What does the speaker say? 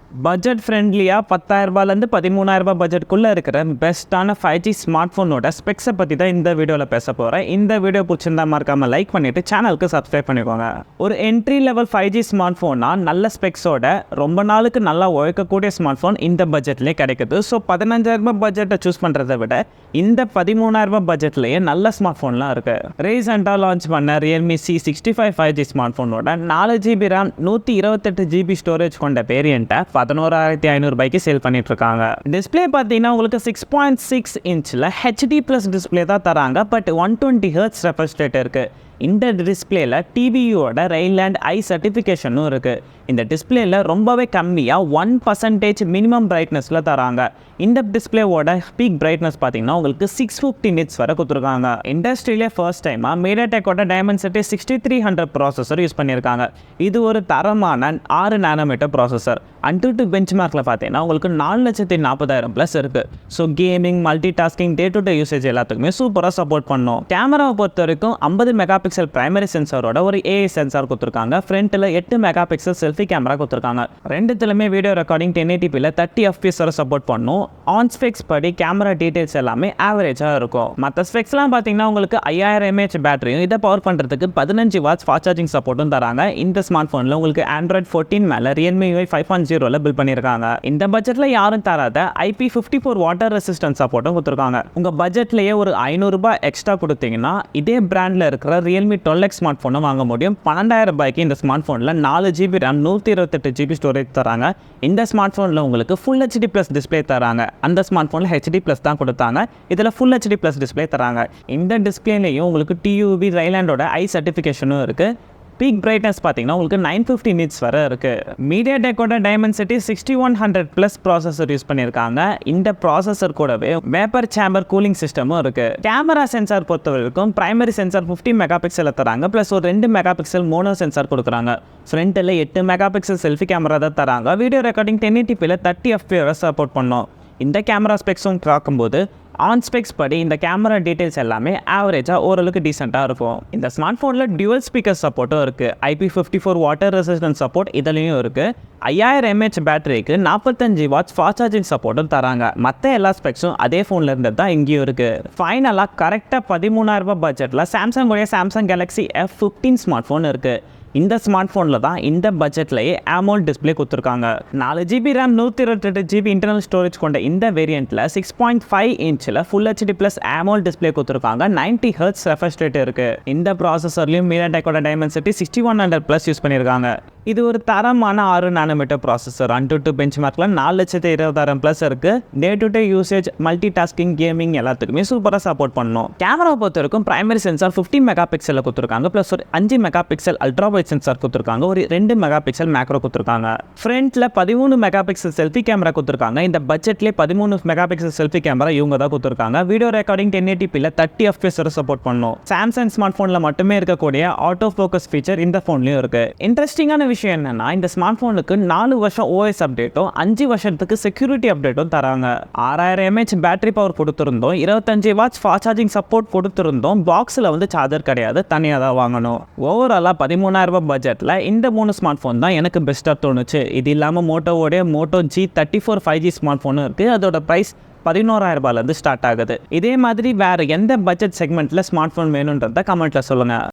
Budget ஃப்ரெண்ட்லியாக 10,000 13,000 பட்ஜெட்குள்ளே இருக்கிற பெஸ்ட்டான 5G ஸ்மார்ட் ஃபோனோட ஸ்பெக்ஸை பற்றி தான் இந்த வீடியோவில் பேச போகிறேன். இந்த வீடியோ பிடிச்சிருந்தா மறக்காமல் லைக் பண்ணிவிட்டு சேனலுக்கு சப்ஸ்கிரைப் பண்ணிக்கோங்க. ஒரு என்ட்ரி லெவல் 5G ஸ்மார்ட் ஃபோனாக நல்ல ஸ்பெக்ஸோட ரொம்ப நாளுக்கு நல்லா உழைக்கக்கூடிய ஸ்மார்ட் ஃபோன் இந்த பட்ஜெட்லேயே கிடைக்குது. ஸோ 15,000 பட்ஜெட்டை சூஸ் பண்ணுறதை விட இந்த 13,000 பட்ஜெட்லேயே நல்ல ஸ்மார்ட் ஃபோன்லாம் இருக்குது. ரீசெண்டாக லான்ச் பண்ண Realme C65 5G ஸ்மார்ட் ஃபோனோட 4GB RAM 128GB ஸ்டோரேஜ் கொண்ட வேரியண்ட்டை 11,500 சேல் பண்ணிட்டு இருக்காங்க. டிஸ்பிளே பார்த்தீங்கன்னா உங்களுக்கு 6.6 இன்ச்சில் HD+ டிஸ்பிளே தான் தராங்க. பட் 120 Hz ரெஃப்ரெஷ் ரேட் இருக்குது. இந்த டிஸ்பிளேல டிவியோட ரெயின்லேண்ட் ஐ சர்டிஃபிகேஷனும் இருக்குது. இந்த டிஸ்பிளேல ரொம்பவே கம்மியாக 1% மினிமம் பிரைட்னஸில் தராங்க. இந்த டிஸ்பிளேவோட பீக் பிரைட்னஸ் பார்த்தீங்கன்னா உங்களுக்கு 650 நிட்ஸ் வரை கொடுத்துருக்காங்க. இண்டஸ்ட்ரியிலே ஃபர்ஸ்ட் டைமாக MediaTekோட Dimensity 6300 ப்ராசஸர் யூஸ் பண்ணியிருக்காங்க. இது ஒரு தரமான 6 நானோமீட்டர் ப்ராசஸர். அன்டு பெஞ்ச் மார்க்கில் பார்த்தீங்கன்னா உங்களுக்கு 4,40,000+ இருக்குது. So gaming, multi tasking, day to day usage எல்லாத்துக்குமே சூப்பராக சப்போர்ட் பண்ணும். கேமராவை பொறுத்த வரைக்கும் 50 மெகாபிக்சல் பிரைமரி சென்சாரோட ஒரு ஏஐ சென்சார் கொடுத்துருக்காங்க. ஃப்ரண்ட்டில் 8 மெகாபிக்சல் செல்ஃபி கேமரா கொடுத்துருக்காங்க. ரெண்டுத்துலையுமே வீடியோ ரெக்கார்டிங் 1080pல 30 FPS வரை சப்போர்ட் பண்ணும். ஆன் ஸ்பெக்ஸ் படி கேமரா டீடைல்ஸ் எல்லாமே ஆவரேஜாக இருக்கும். மற்ற ஸ்பெக்ஸ்லாம் பார்த்தீங்கன்னா உங்களுக்கு 5000 mAh பேட்டரியும் இதை பவர் பண்ணுறதுக்கு 15 வாட்ஸ் ஃபாஸ்ட் சார்ஜிங் சப்போர்ட்டும் தராங்க. இந்த ஸ்மார்ட் ஃபோனில் உங்களுக்கு Android 14 மேலே Realme UI 5.0ல பில்ட் பண்ணியிருக்காங்க. இந்த பட்ஜெட்டில் யாரும் தராத IP54 வாட்டர் ரெசிஸ்டன்ஸ் சப்போர்ட்டும் கொடுத்துருக்காங்க. உங்கள் பட்ஜெட்லேயே ஒரு ₹500 எக்ஸ்ட்ரா கொடுத்தீங்கன்னா இதே பிராண்டில் இருக்கிற Realme 12X ஸ்மார்ட் ஃபோனை வாங்க முடியும். 12,000 இந்த ஸ்மார்ட் ஃபோனில் 4GB RAM 128GB ஸ்டோரேஜ் தராங்க. இந்த ஸ்மார்ட் ஃபோனில் உங்களுக்கு Full HD+ டிஸ்பிளே தராங்க. அந்த ஸ்மார்ட் ஃபோனில் HD+ தான் கொடுத்தாங்க. இதில் Full HD+ டிஸ்பிளே தராங்க. இந்த டிஸ்பிளேலையும் உங்களுக்கு TUV ரெயின்லேண்டோட ஐ சர்டிஃபிகேஷனும் இருக்குது. பீக் பிரைட்னஸ் பார்த்தீங்கன்னா உங்களுக்கு 950 நிட்ஸ் வரை இருக்குது. MediaTekோட Dimensity 6100+ ப்ராசஸர் யூஸ் பண்ணியிருக்காங்க. இந்த ப்ராசஸர் கூடவே வேப்பர் சேம்பர் கூலிங் சிஸ்டமும் இருக்குது. கேமரா சென்சார் பொறுத்த வரைக்கும் பிரைமரி சென்சார் 50 மெகாபிக்சலில் தராங்க. ப்ளஸ் ஒரு 2 மெகாபிக்சல் மோனோ சென்சார் கொடுக்குறாங்க. ஃப்ரண்ட்டில் 8 மெகாபிக்சல் செல்ஃபி கேமரா தான் தராங்க. வீடியோ ரெக்கார்டிங் 1080pல 30 FPS சப்போர்ட் பண்ணோம். இந்த கேமரா ஸ்பெக்ஸும் பார்க்கும்போது ஆன் ஸ்பெக்ஸ் படி இந்த கேமரா டீடைல்ஸ் எல்லாமே ஆவரேஜாக ஓரளவுக்கு டீசெண்டாக இருக்கும். இந்த ஸ்மார்ட் ஃபோனில் டியூவல் ஸ்பீக்கர் சப்போர்ட்டும் இருக்குது. IP54 வாட்டர் ரெசிஸ்டன்ஸ் சப்போர்ட் இதுலேயும் இருக்குது. 5000 mAh பேட்டரிக்கு 45 வாட்ஸ் ஃபாஸ்ட் சார்ஜிங் சப்போர்ட்டும் தராங்க. மற்ற எல்லா ஸ்பெக்ஸும் அதே ஃபோனில் இருந்தது தான் இங்கேயும் இருக்குது. ஃபைனலாக கரெக்டாக 13,000 பட்ஜெட்டில் Samsung Galaxy F15 smart phone இருக்குது. இந்த ஸ்மார்ட் ஃபோனில் தான் இந்த பட்ஜெட்லேயே AMOLED டிஸ்பிளே கொடுத்துருக்காங்க. 4GB RAM 128GB internal storage கொண்ட இந்த வேரியண்ட்டில் 6.5 இன்ச்சில் Full HD+ AMOLED டிஸ்பிளே கொடுத்துருக்காங்க. 90 Hz ரெஃப்ரெஷ் ரேட் இருக்குது. இந்த ப்ராசஸர்லையும் MediaTekோட Dimensity 6100+ யூஸ் பண்ணியிருக்காங்க. இது ஒரு தரமான 6 நானோமீட்டர் ப்ராசஸர். அன்டு பெஞ்ச் மார்க்கில் 4,20,000+ இருக்குது. Day to day usage, multi tasking, gaming எல்லாத்துக்குமே சூப்பராக சப்போர்ட் பண்ணும். கேமரா பொறுத்த வரைக்கும் பிரைமரி சென்சார் 50 மெகாபிக்சலில் கொடுத்துருக்காங்க. ப்ளஸ் ஒரு 5 மெகாபிக்சல் அல்ட்ரா வைட் சென்சார் கொடுத்துருக்காங்க. ஒரு 2 மெகாபிக்சல் மேக்ரோ கொடுத்துருக்காங்க. ஃப்ரண்ட்டில் 13 மெகாபிக்சல் செல்ஃபி கேமரா கொடுத்துருக்காங்க. இந்த பட்ஜெட்லேயே 13 மெகாபிக்சல் செல்ஃபி கேமரா இவங்க தான் கொடுத்துருக்காங்க. வீடியோ ரெக்கார்டிங் 1080pல 30 FPS வரை சப்போர்ட் பண்ணும். சாம்சங் ஸ்மார்ட் ஃபோனில் மட்டுமே இருக்கக்கூடிய ஆட்டோ ஃபோக்கஸ் ஃபீச்சர் இந்த ஃபோன்லையும் இருக்குது. இன்ட்ரெஸ்டிங்கான விஷயம் என்னன்னா இந்த ஸ்மார்ட் ஃபோனுக்கு 4 வருஷம் OS அப்டேட்டும் 5 வருஷத்துக்கு செக்யூரிட்டி அப்டேட்டும் தராங்க. 6000 mAh பேட்டரி பவர் கொடுத்துருந்தோம். 25 வாட்ஸ் ஃபாஸ்ட் சார்ஜிங் சப்போர்ட் கொடுத்துருந்தோம். பாக்ஸில் வந்து சார்ஜர் கிடையாது, தனியாக தான் வாங்கணும். ஓவராலாக 13,000 பட்ஜெட்டில் இந்த 3 ஸ்மார்ட் ஃபோன் தான் எனக்கு பெஸ்ட்டாக தோணுச்சு. இது இல்லாமல் மோட்டோவோடைய Moto G34 5G ஸ்மார்ட் ஃபோனும் இருக்குது. அதோட ப்ரைஸ் 11,000 ஸ்டார்ட் ஆகுது. இதே மாதிரி வேறு எந்த பட்ஜெட் செக்மெண்ட்டில் ஸ்மார்ட் ஃபோன் வேணுன்றதை கமெண்ட்டில் சொல்லுங்கள்.